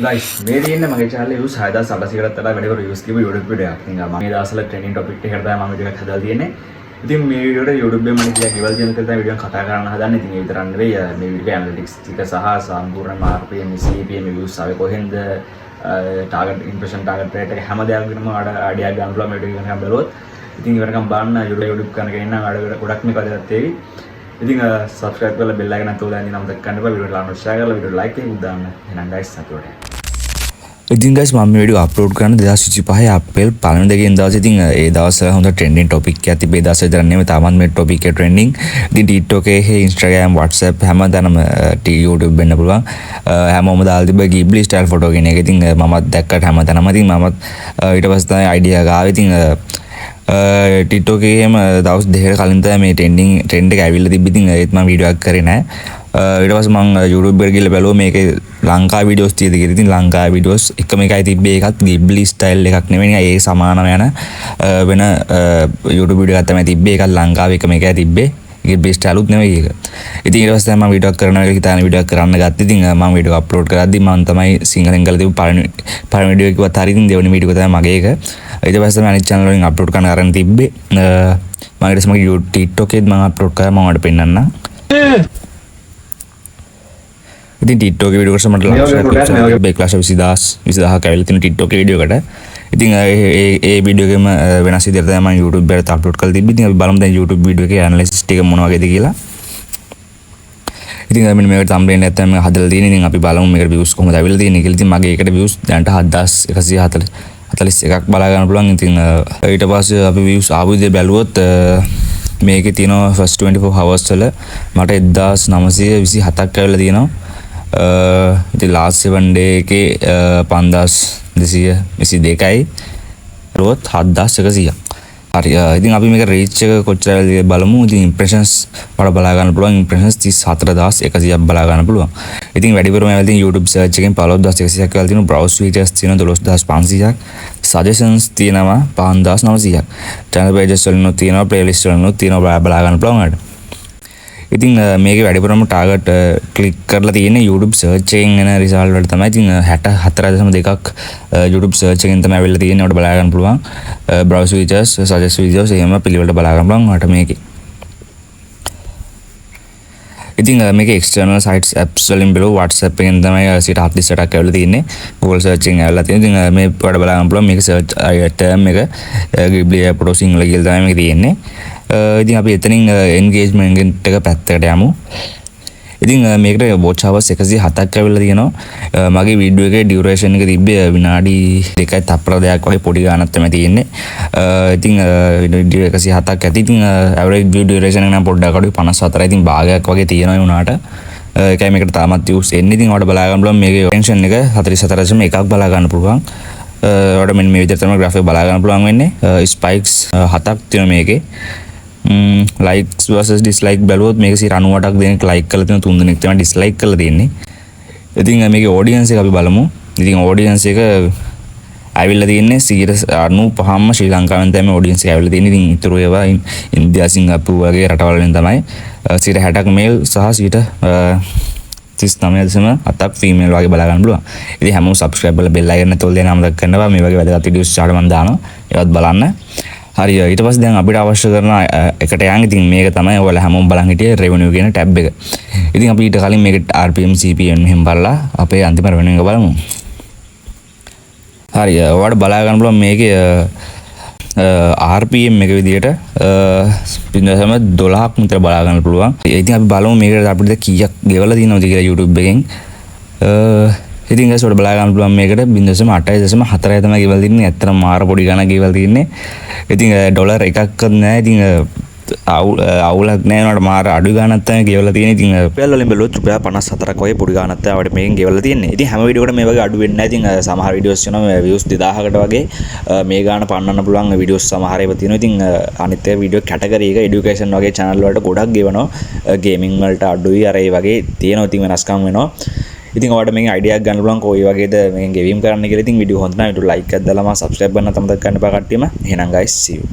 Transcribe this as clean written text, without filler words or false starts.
Guys මේ තියෙන්නේ මගේ channel එක views 6800කට වඩා වැඩි කර views තිබු YouTube වීඩියෝ එකක්. ඉතින් මම මේ දවස්වල trending topic එකකට තමයි මම වීඩියෝ එකක් හදලා තියෙන්නේ. ඉතින් මේ වීඩියෝ එකට YouTube එකෙන් මම ටිකක් ගෙවල් දෙන්න කියලා තමයි වීඩියෝ එක කතා කරන්න හදන්නේ. ඉතින් ඒ විතරක් නෙවෙයි මේ වීඩියෝ analytics ටික සහ සම්පූර්ණ RPM, CPM views ආවේ කොහෙන්ද target impression target rate එක හැම දෙයක්ම idea ගන්න පුළුවන් මේ වීඩියෝ එකෙන් බලුවොත්. ඉතින් ඉවරකම් බලන්න YouTube කරන කෙනෙක් නම් ගොඩක් මේක වැදගත් වෙයි. ඉතින් subscribe කරලා bell icon එක තෝරලා ඉන්න අමතක කරන්න එපා. වීඩියෝ එක like share කරලා වීඩියෝ like එකක් දාන්න. එහෙනම් guys සතුටුයි. ඉතින් guys මම මේ වීඩියෝ අප්ලෝඩ් කරන 2025 අප්‍රේල් 1 වෙනිදා දවසේ ඉතින් ඒ දවස්වල හොඳ ට්‍රෙන්ඩින් ටොපික් එකක් තිබේ. ඒ දවස්වල විතර නෙමෙයි තාමත් මේ ටොපික් එක ට්‍රෙන්ඩින්. ඉතින් TikTok එකේ Instagram WhatsApp හැමදාම YouTube වෙන්න පුළුවන්. හැමෝම දාලා තිබ්බ Ghibli style photo කියන එක. ඉතින් මමත් දැක්කට හැමදාම ඉතින් මමත් ඊට පස්සේ තමයි අයිඩියා එක ආවේ. ඉතින් TikTok එකේම දවස් දෙකකට කලින් තමයි මේ ට්‍රෙන්ඩ් එක ඇවිල්ලා තිබ්බ. ඉතින් ඒත් මම වීඩියෝ එකක් කරේ නැහැ. ඊට පස්සේ මම YouTube එකට ගිහලා බැලුවා මේකේ ලංකා වීඩියෝස් තියෙද කියලා. ඉතින් ලංකා වීඩියෝස් එකම එකයි තිබ්බේ. ඒකත් Ghibli style එකක් නෙවෙයි. ඒ සමානම යන වෙන YouTube වීඩියෝ එකක් තමයි තිබ්බේ. ඒකත් ලංකාවේ එකම එකයි තිබ්බේ. Ghibli style උත් නෙවෙයි ඒක. ඉතින් ඊට පස්සේ මම වීඩියෝ කරනවා කියලා හිතාන වීඩියෝ කරන්න ගත්තා. ඉතින් මම වීඩියෝ අප්ලෝඩ් කරද්දි මම තමයි සිංහලෙන් කරලා තිබ්බ පළවෙනි වීඩියෝ එකවත් හරි. ඉතින් දෙවෙනි වීඩියෝ එක තමයි මගේ එක. ඊට පස්සේ මම අනිත් channel වලින් අප්ලෝඩ් කරන්න අරන් තිබ්බේ. මම ඊට පස්සේ මගේ TikTok එකේත් මම අප්ලෝඩ් කරා. මම ඔයාලට පෙන්නන්නම්. ඉතින් TikTok වීඩියෝ එකට මට ලක්ෂ බේක්ලාස් 20000ක් ඇවිල්ලා තියෙන TikTok වීඩියෝ එකට. ඉතින් ඒ වීඩියෝ එකේම වෙනස් විදිහට තමයි මම YouTube එකට අප්ලෝඩ් කරලා තිබ්බේ. ඉතින් අපි බලමු දැන් YouTube වීඩියෝ එකේ ඇනලිසිස් ටික මොන වගේද කියලා. ඉතින් මෙන්න මේකට thumbnail එකක් තමයි මම හදලා තියෙන්නේ. ඉතින් අපි බලමු මේකට views කොහොමද ඇවිල්ලා තියෙන්නේ කියලා. ඉතින් මගේ එකට views දැනට 7141ක් බලා ගන්න පුළුවන්. ඉතින් ඊට පස්සේ අපි views ආපු විදිහ බැලුවොත් මේකේ තියෙනවා first 24 hours වල මට 1927ක් ඇවිල්ලා තියෙනවා. ඉතින් last 7 day එකේ 5222යි රොත් 7100ක්. හරි ඉතින් අපි මේක reach එක කොච්චර වෙලද බලමු. ඉතින් impressions වල බලා ගන්න පුළුවන්. impressions 34100ක් බලා ගන්න පුළුවන්. ඉතින් වැඩිපුරම ඇවිල්ලා තියෙන YouTube search එකෙන් 15100ක් වෙලා තියෙනවා. browse features තියෙනවා 12500ක්. suggestions තියෙනවා 5900ක්. channel pages වලිනුත් තියෙනවා playlist වලිනුත් තියෙනවා බලා ගන්න පුළුවන් වලට. ඉතින් මේකේ වැඩිපුරම ටාගට් ක්ලික් කරලා තියෙන්නේ YouTube search එකෙන් එන result වලට තමයි. ඉතින් 64.2ක් YouTube search එකෙන් තමයි අවිල්ලා තියෙන්නේ. ඔයාලට බලා ගන්න පුළුවන්. browse features, suggest videos එහෙම පිළිවෙලට බලා ගන්න පුළුවන් ඔයාලට මේකේ. ඉතින් මේකේ external sites apps වලින් බලව WhatsApp එකෙන් තමයි 48%ක් ඇවිල්ලා තියෙන්නේ. Google search එකෙන් ඇවිල්ලා තියෙන්නේ. ඉතින් මේ ඔයාලට බලා ගන්න පුළුවන් මේක search term එක Ghibli Photo සිංහල කියලා තමයි මේක තියෙන්නේ. ඉතින් අපි එතනින් engagement එක පැත්තකට යමු. ඉතින් මේකට watch hours 107ක් ඇවිල්ලා තියෙනවා. මගේ වීඩියෝ එකේ duration එක තිබ්බේ විනාඩි 2යි තප්පර 2ක් වගේ පොඩි ගානක් තමයි තියෙන්නේ. ඉතින් වීඩියෝ 107ක් ඇති. ඉතින් average view duration එක නම් පොඩ්ඩක් අඩුයි 54. ඉතින් භාගයක් වගේ තියෙනවා ඒ උනාට. ඒකයි මේකට තාමත් views එන්නේ. ඉතින් ඔයාලට බලා ගන්න පුළුවන් මේකේ retention එක 44.1ක් බලා ගන්න පුළුවන්. ඔයාලට මෙන්න මේ විදිහට තමයි graph එක බලා ගන්න පුළුවන් වෙන්නේ. spikes 7ක් තියෙනවා මේකේ. likes versus dislike බැලුවොත් මේක 98ක් දෙනෙක් like කරලා තියෙනවා 3 දෙනෙක් තමයි dislike කරලා තියෙන්නේ. ඉතින් මේකේ audience එක අපි බලමු. ඉතින් audience එක ඇවිල්ලා තියෙන්නේ 95ම ශ්‍රී ලංකාවෙන් තමයි audience එක ඇවිල්ලා තියෙන්නේ. ඉතින් ඊටු ඒවා ඉන්දියා සිංගප්පූර් වගේ රටවල් වලින් තමයි 60ක් male සහ 39.7ක් female වගේ බලා ගන්න පුළුවන්. ඉතින් හැමෝම subscribe කරලා bell icon එක තොල් දෙන්න අමතක කරනවා. මේ වගේ වැදගත් videos ඩාට මම දානවා. ඒවත් බලන්න. හරි ඊට පස්සේ දැන් අපිට අවශ්‍ය කරන එකට යන්. ඉතින් මේක තමයි ඔයාලා හැමෝම බලන් හිටියේ revenue කියන tab එක. ඉතින් අපි ඊට කලින් මේක RPM CPM මෙහෙම බලලා අපේ අන්තිම revenue එක බලමු. හරි ඔයාලට බලා ගන්න පුළුවන් මේකේ RPM එක විදියට 0.12ක් විතර බලා ගන්න පුළුවන්. ඉතින් අපි බලමු මේකට අපිට කීයක් ගෙවලා තියෙනවද කියලා YouTube එකෙන්. ඉතින් guys ඔයාලට බලා ගන්න පුළුවන් මේකට 0.8.4 තමයි ගෙවලා තින්නේ. ඇත්තටම මාර පොඩි ගණනක් ගෙවලා තින්නේ. ඉතින් ඩොලර් එකක්වත් නැහැ. ඉතින් අවුලක් නැහැ. උනාට මාර අඩු ගණනක් තමයි ගෙවලා තියෙන්නේ. ඉතින් රුපියල් වලින් බැලුවොත් රුපියල් 54ක් වගේ පොඩි ගණනක් තමයි අපිට මේකෙන් ගෙවලා තියෙන්නේ. ඉතින් හැම වීඩියෝකටම මේ වගේ අඩු වෙන්නේ නැහැ. ඉතින් සමහර වීඩියෝස් වෙනවා views 2000කට වගේ මේ ගාන පන්නන්න පුළුවන් වීඩියෝස් සමහර ඒවා තියෙනවා. ඉතින් අනිත් ඒ වීඩියෝ කැටගරි එක এডুকেෂන් වගේ channel වලට ගොඩක් ගෙවනවා. ගේමින් වලට අඩුයි අර ඒ වගේ තියෙනවා. ඉතින් වෙනස්කම් වෙනවා. ඉතින් ඔයාලට මේකේ අයිඩියා එකක් ගන්න පුළුවන් කොයි වගේද මේකෙන් ගෙවීම් කරන්න කියලා. ඉතින් වීඩියෝ හොඳ නම් වීඩියෝ ලයික් එකක් දාලා මම subscribe කරන්න අමතක කරන්න එපා කට්ටියම. එහෙනම් guys see you.